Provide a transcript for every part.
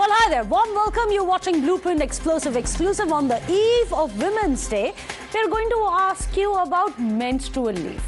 Well, hi there. Warm welcome. You're watching Blueprint Explosive Exclusive on the eve of Women's Day. We're going to ask you about menstrual leave.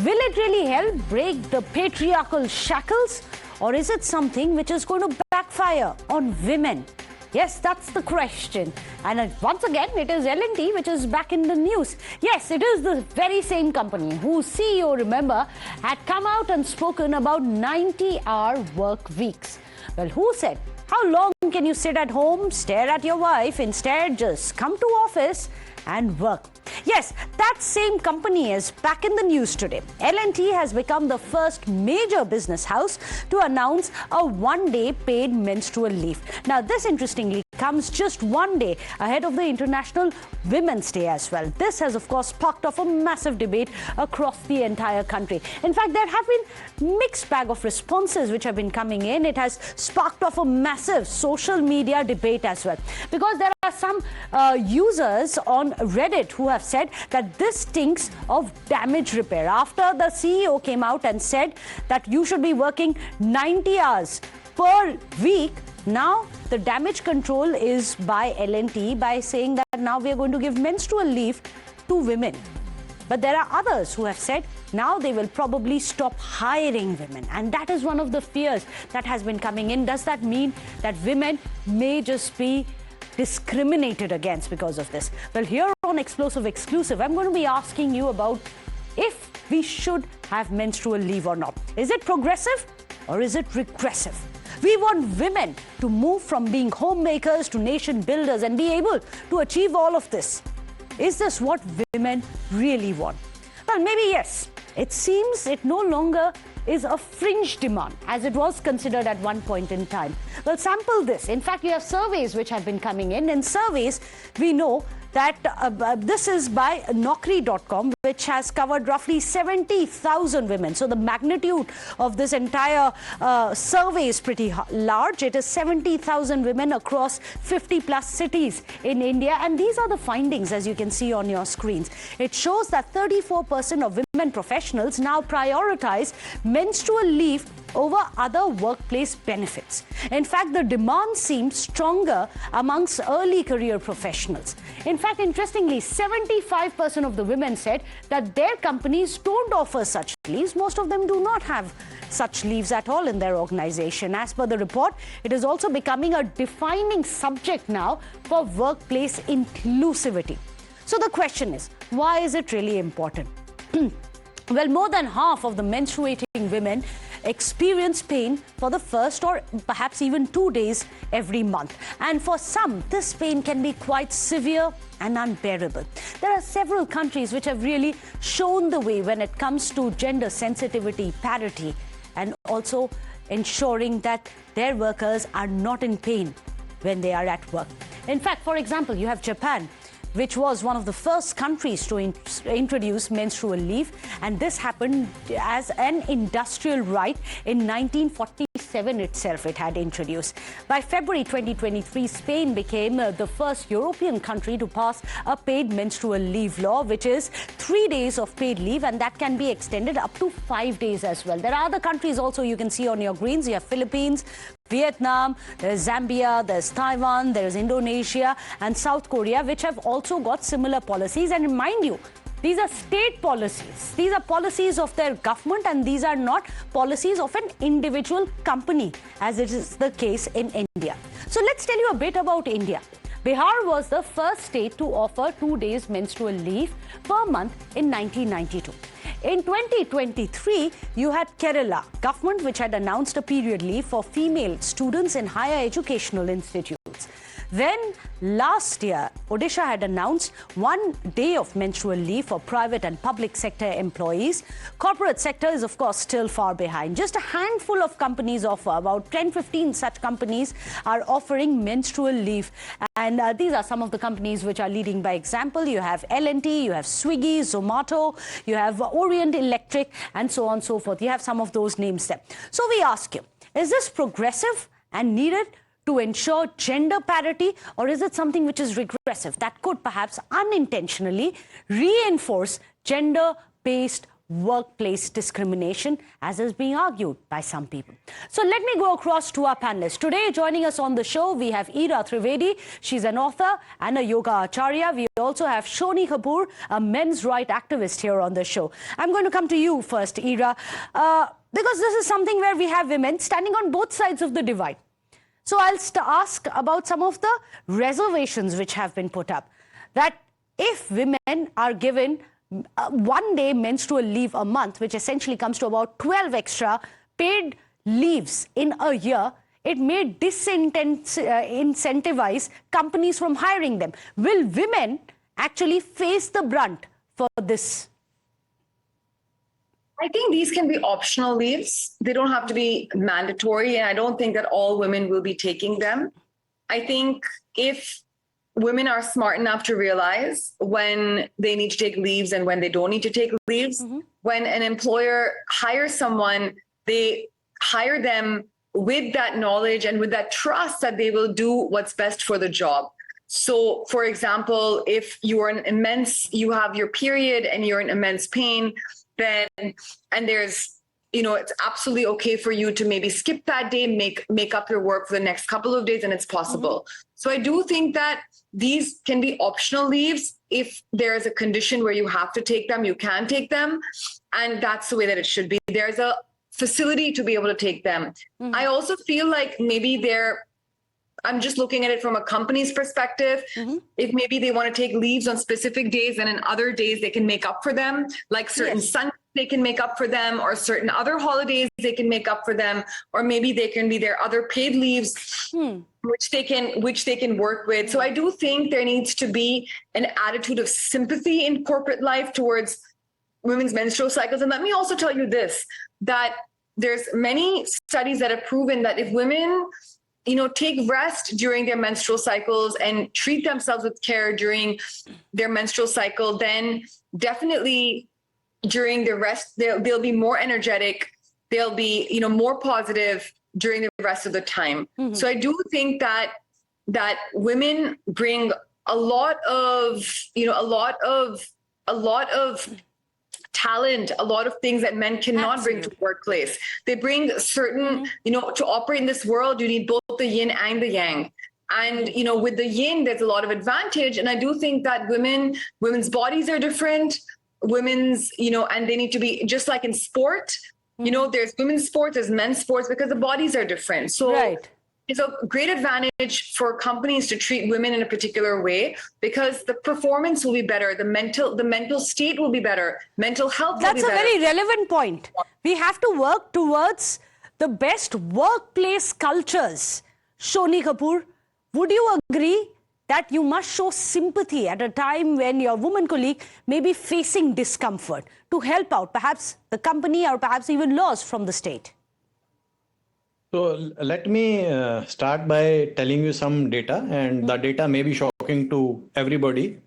Will it really help break the patriarchal shackles, or is it something which is going to backfire on women? Yes, that's the question. And once again, it is L&T which is back in the news. Yes, it is the very same company whose CEO, remember, had come out and spoken about 90-hour work weeks. Well, who said, how long can you sit at home, stare at your wife, instead just come to office and work? Yes, that same company is back in the news today. L&T has become the first major business house to announce a one-day paid menstrual leave. Now, this interestingly comes just one day ahead of the International Women's Day as well. This has, of course, sparked off a massive debate across the entire country. In fact, there have been mixed bag of responses which have been coming in. It has sparked off a massive social media debate as well, because there are some users on Reddit who have said that this stinks of damage repair after the CEO came out and said that you should be working 90 hours per week. Now the damage control is by L&T by saying that now we are going to give menstrual leave to women. But there are others who have said now they will probably stop hiring women. And that is one of the fears that has been coming in. Does that mean that women may just be discriminated against because of this? Well, here on Explosive Exclusive, I'm going to be asking you about if we should have menstrual leave or not. Is it progressive or is it regressive? We want women to move from being homemakers to nation builders and be able to achieve all of this. Is this what women really want? Well, maybe yes. It seems it no longer is a fringe demand as it was considered at one point in time. Well, sample this. In fact, you have surveys which have been coming in. In surveys, we know that this is by Naukri.com, which has covered roughly 70,000 women. So the magnitude of this entire survey is pretty large. It is 70,000 women across 50 plus cities in India. And these are the findings, as you can see on your screens. It shows that 34% of women professionals now prioritize menstrual leave over other workplace benefits. In fact, the demand seems stronger amongst early career professionals. In fact, interestingly, 75% of the women said that their companies don't offer such leaves. Most of them do not have such leaves at all in their organization. As per the report, it is also becoming a defining subject now for workplace inclusivity. So the question is, why is it really important? Well, more than half of the menstruating women experience pain for the first or perhaps even 2 days every month. And for some, this pain can be quite severe and unbearable. There are several countries which have really shown the way when it comes to gender sensitivity, parity, and also ensuring that their workers are not in pain when they are at work. In fact, for example, you have Japan, which was one of the first countries to introduce menstrual leave. And this happened as an industrial right in 1947 itself. It had introduced. By February 2023, Spain became the first European country to pass a paid menstrual leave law, which is 3 days of paid leave, and that can be extended up to 5 days as well. There are other countries also you can see on your greens. You have Philippines, Vietnam, there's Zambia, there's Taiwan, there's Indonesia and South Korea, which have also got similar policies. And mind you, these are state policies. These are policies of their government, and these are not policies of an individual company, as it is the case in India. So let's tell you a bit about India. Bihar was the first state to offer 2 days menstrual leave per month in 1992. In 2023, you had Kerala government, which had announced a period leave for female students in higher educational institutes. Then last year, Odisha had announced 1 day of menstrual leave for private and public sector employees. Corporate sector is, of course, still far behind. Just a handful of companies offer, about 10-15 such companies are offering menstrual leave. And these are some of the companies which are leading by example. You have L&T, you have Swiggy, Zomato, you have Orient Electric, and so on and so forth. You have some of those names there. So we ask you, is this progressive and needed to ensure gender parity, or is it something which is regressive that could perhaps unintentionally reinforce gender-based workplace discrimination, as is being argued by some people. So let me go across to our panelists. Today, joining us on the show, we have Ira Trivedi. She's an author and a yoga acharya. We also have Shoni Kapoor, a men's rights activist, here on the show. I'm going to come to you first, Ira, because this is something where we have women standing on both sides of the divide. So I'll ask about some of the reservations which have been put up. That if women are given 1 day menstrual leave a month, which essentially comes to about 12 extra paid leaves in a year, it may disincentivize companies from hiring them. Will women actually face the brunt for this? I think these can be optional leaves. They don't have to be mandatory, and I don't think that all women will be taking them. I think if women are smart enough to realize when they need to take leaves and when they don't need to take leaves, when an employer hires someone, they hire them with that knowledge and with that trust that they will do what's best for the job. So, for example, if you have your period and you're in immense pain, then, and there's, it's absolutely okay for you to maybe skip that day, make up your work for the next couple of days, and it's possible. So I do think that these can be optional leaves. If there is a condition where you have to take them, you can take them. And that's the way that it should be. There's a facility to be able to take them. I also feel like maybe I'm just looking at it from a company's perspective. If maybe they want to take leaves on specific days and in other days they can make up for them, like certain Sundays they can make up for them, or certain other holidays they can make up for them, or maybe they can be their other paid leaves, which they can work with. So I do think there needs to be an attitude of sympathy in corporate life towards women's menstrual cycles. And let me also tell you this, that there's many studies that have proven that if women take rest during their menstrual cycles and treat themselves with care during their menstrual cycle, then definitely during the rest, they'll be more energetic. They'll be, more positive during the rest of the time. So I do think that women bring a lot of talent, a lot of things that men cannot bring to the workplace. They bring certain, to operate in this world, you need both the yin and the yang. And, with the yin, there's a lot of advantage. And I do think that women's bodies are different, and they need to be just like in sport, there's women's sports, there's men's sports, because the bodies are different. So it's a great advantage for companies to treat women in a particular way, because the performance will be better. The mental state will be better. Mental health will be better. That's a very relevant point. We have to work towards the best workplace cultures. Shoni Kapoor, would you agree that you must show sympathy at a time when your woman colleague may be facing discomfort to help out, perhaps the company or perhaps even laws from the state? So let me start by telling you some data, and the data may be shocking to everybody.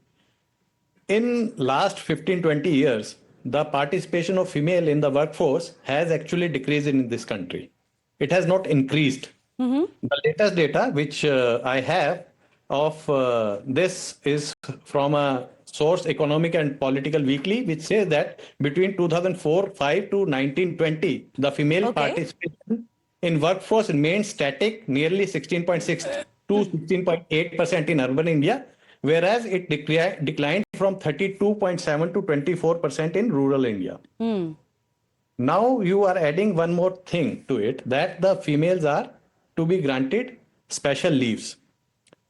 In last 15-20 years, the participation of female in the workforce has actually decreased in this country. It has not increased. The latest data which I have of this is from a source Economic and Political Weekly, which says that between 2004-5 to 1920, the female participation in workforce remained static, nearly 16.6 to 16.8% in urban India, whereas it declined from 32.7 to 24% in rural India. Now you are adding one more thing to it, that the females are to be granted special leaves.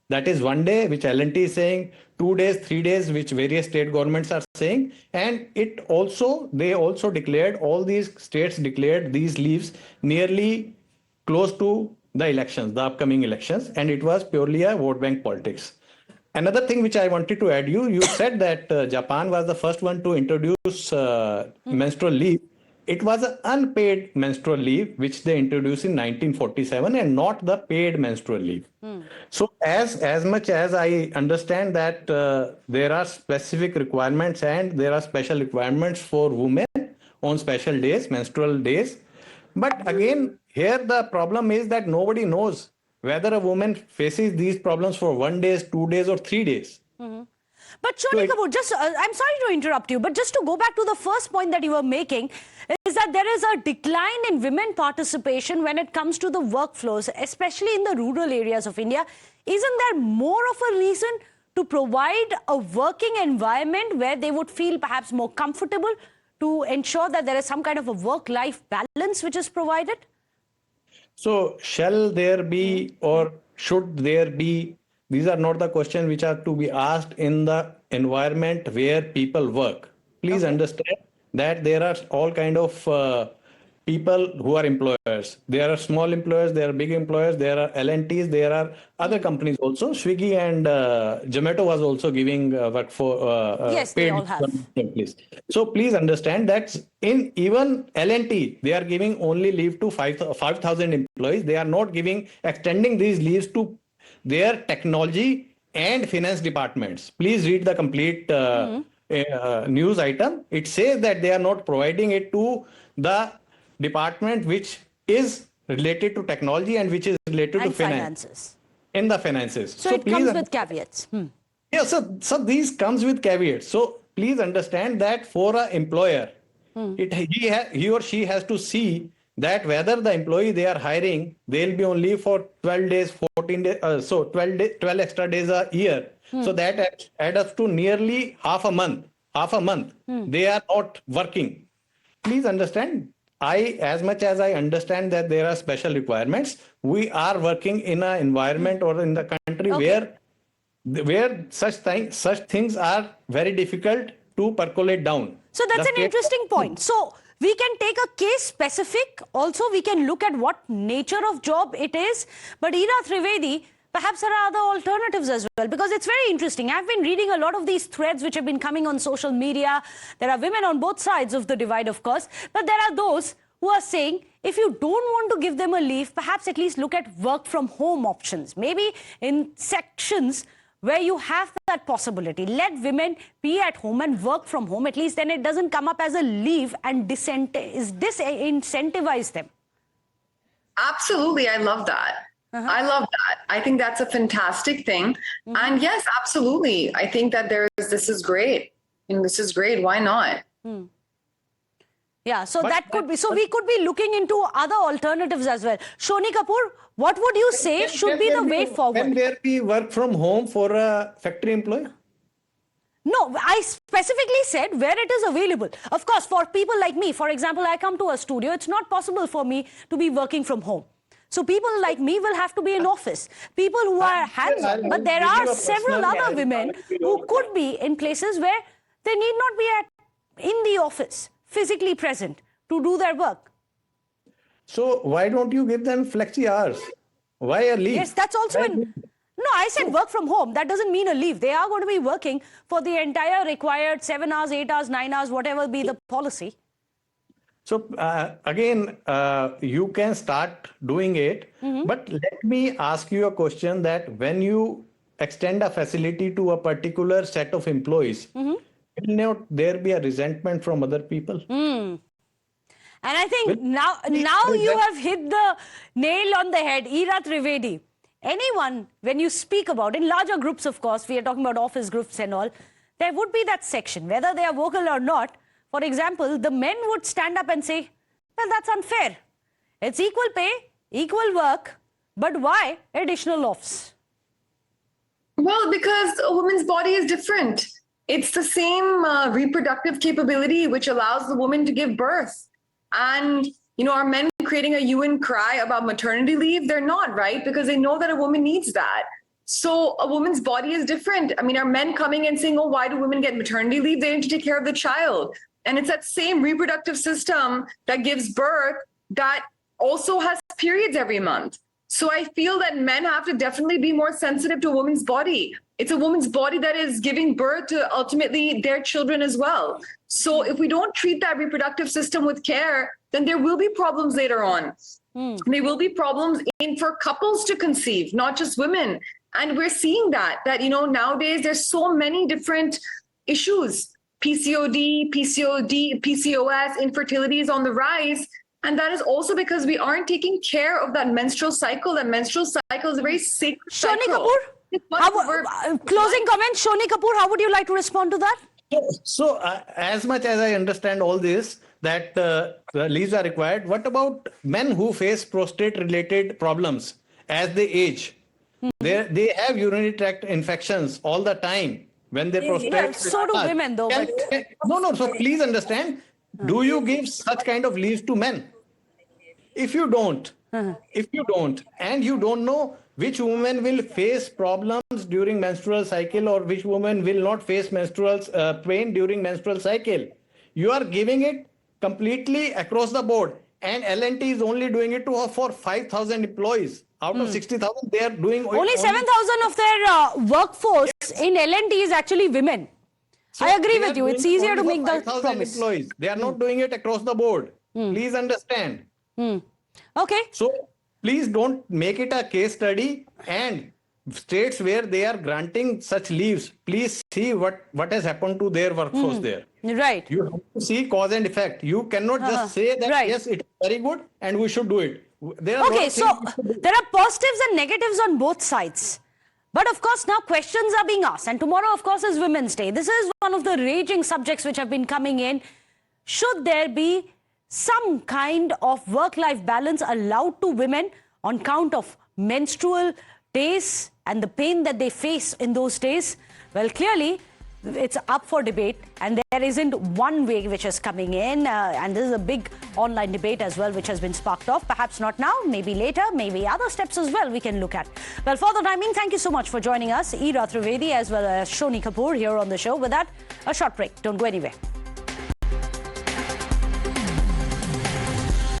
That is 1 day, which L&T is saying, 2 days, 3 days, which various state governments are saying. And they also declared, all these states declared these leaves nearly close to the elections, the upcoming elections, and it was purely a vote bank politics. Another thing which I wanted to add, you said that Japan was the first one to introduce menstrual leave. It was an unpaid menstrual leave, which they introduced in 1947, and not the paid menstrual leave. So as much as I understand that there are specific requirements and there are special requirements for women on special days, menstrual days. But again, here the problem is that nobody knows whether a woman faces these problems for 1 day, 2 days, or 3 days. But Shoni Kapoor, just I'm sorry to interrupt you, but just to go back to the first point that you were making, is that there is a decline in women participation when it comes to the workflows, especially in the rural areas of India. Isn't there more of a reason to provide a working environment where they would feel perhaps more comfortable, to ensure that there is some kind of a work-life balance which is provided? So shall there be or should there be? These are not the questions which are to be asked in the environment where people work. Please understand that there are all kind of people who are employers. There are small employers, there are big employers, there are L&Ts, there are other companies also. Swiggy and Zomato was also giving work for Yes, paid they all have. employees. So please understand that in even L&T, they are giving only leave to 5,000 employees. They are not extending these leaves to their technology and finance departments. Please read the complete news item. It says that they are not providing it to the department which is related to technology and which is related to finances. In the finances. So it comes with caveats. Yeah, so these comes with caveats. So please understand that for an employer, he or she has to see that whether the employee they are hiring, they'll be on leave for 12 days, 14 days, 12 extra days a year. So that adds up to nearly half a month. They are not working. Please understand, as much as I understand that there are special requirements, we are working in an environment or in the country where such things are very difficult to percolate down. So that's an interesting point. So we can take a case specific. Also, we can look at what nature of job it is. But Ira Trivedi, perhaps there are other alternatives as well, because it's very interesting. I've been reading a lot of these threads which have been coming on social media. There are women on both sides of the divide, of course, but there are those who are saying, if you don't want to give them a leave, perhaps at least look at work from home options. Maybe in sections where you have that possibility, let women be at home and work from home. At least then it doesn't come up as a leave and disincentivize them. Absolutely. I love that. I love that. I think that's a fantastic thing. And yes, absolutely. I think that this is great. And this is great. Why not? Yeah, so that could be, so we could be looking into other alternatives as well. Shoni Kapoor, what would you say should be the way forward? Can there be work from home for a factory employee? No, I specifically said where it is available. Of course, for people like me, for example, I come to a studio, it's not possible for me to be working from home. So people like me will have to be in office. People who are hands-on, but there are several other women who could be in places where they need not be in the office, physically present to do their work. So why don't you give them flexi hours? Why a leave? Yes, that's also No, I said work from home. That doesn't mean a leave. They are going to be working for the entire required 7 hours, 8 hours, 9 hours, whatever be the policy. So again, you can start doing it. But let me ask you a question, that when you extend a facility to a particular set of employees, will not there be a resentment from other people? And I think now you have hit the nail on the head, Ira Trivedi. Anyone, when you speak about, in larger groups, of course, we are talking about office groups and all, there would be that section, whether they are vocal or not. For example, the men would stand up and say, well, that's unfair. It's equal pay, equal work, but why additional offs? Well, because a woman's body is different. It's the same reproductive capability which allows the woman to give birth. And, are men creating a hue and cry about maternity leave? They're not, right? Because they know that a woman needs that. So a woman's body is different. I mean, are men coming and saying, oh, why do women get maternity leave? They need to take care of the child. And it's that same reproductive system that gives birth that also has periods every month. So I feel that men have to definitely be more sensitive to a woman's body. It's a woman's body that is giving birth to ultimately their children as well. So if we don't treat that reproductive system with care, then there will be problems later on. There will be problems for couples to conceive, not just women. And we're seeing that nowadays there's so many different issues. PCOD, PCOS, infertility is on the rise. And that is also because we aren't taking care of that menstrual cycle. That menstrual cycle is a very sacred cycle. Shoni Kapoor, Closing comments, Shoni Kapoor, how would you like to respond to that? So, as much as I understand all this, that the leaves are required, what about men who face prostate-related problems as they age? They have urinary tract infections all the time when they prostate. Well, so do women, though. No. So please understand. Do you give such kind of leaves to men? If you don't, and you don't know which woman will face problems during menstrual cycle or which woman will not face menstrual pain during menstrual cycle, you are giving it completely across the board. And L&T is only doing it for 5,000 employees. Out of 60,000, they are doing only 7,000 of their workforce in L&T is actually women. So I agree with you. It's easier to make the promise. Employees. They are not doing it across the board. Please understand. Okay. So please don't make it a case study, and states where they are granting such leaves, please see what has happened to their workforce there. Right. You have to see cause and effect. You cannot just say that, yes, it's very good and we should do it. Okay, so there are positives and negatives on both sides. But of course, now questions are being asked. And tomorrow, of course, is Women's Day. This is one of the raging subjects which have been coming in. Should there be some kind of work-life balance allowed to women on count of menstrual days and the pain that they face in those days? Well, clearly, it's up for debate, and there isn't one way which is coming in, and this is a big online debate as well which has been sparked off. Perhaps not now, maybe later, maybe other steps as well we can look at. Well, for the timing, thank you so much for joining us, Ira Trivedi as well as Shoni Kapoor here on the show. With that, a short break. Don't go anywhere.